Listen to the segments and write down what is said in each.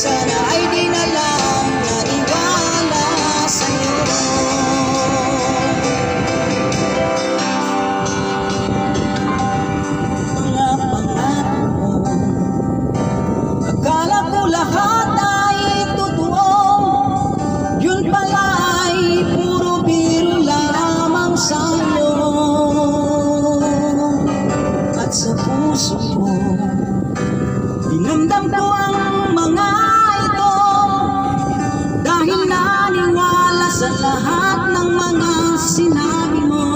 sana ay di na lang naniwala sa'yo. Mga pangako mo, akala ko lahat ay totoo, yun pala ay puro biro lamang sa'yo. At sa puso ko, dinamdam ko ang mga ito, dahil naniwala sa lahat ng mga sinabi mo.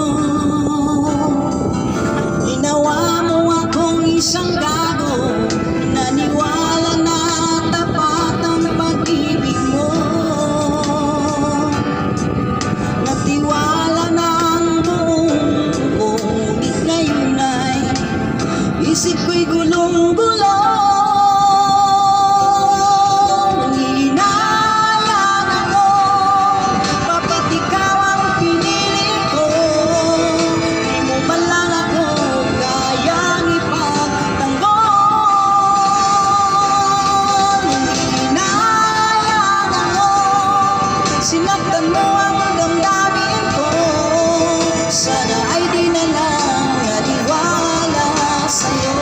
Ginawa mo akong isang gago, naniwala na tapat ang pag-ibig mo. Nagtiwala na ang buong ngunit ngayon ay isip ko'y gulong-gulo. Sinaktan mo ang damdamin ko, sana ay di na lang naniwala sa'yo.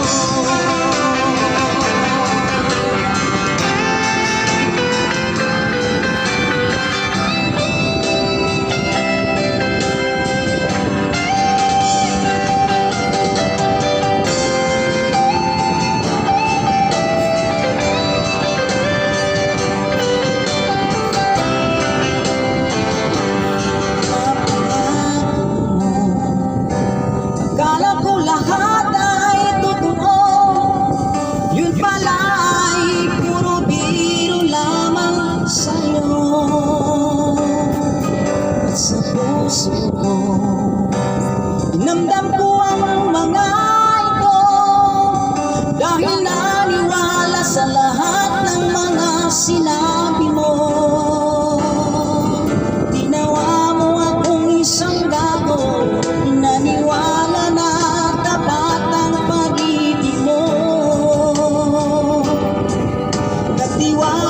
Akala ko lahat ay totoo, yun pala ay puro biro lamang sa'yo. At sa puso ko, dinamdam ko ang mga ito, dahil naniwala sa lahat ng mga sinabi mo. Ginawa mo akong isang gago, naniwala na tapat ang pag-ibig mo. Nagtiwala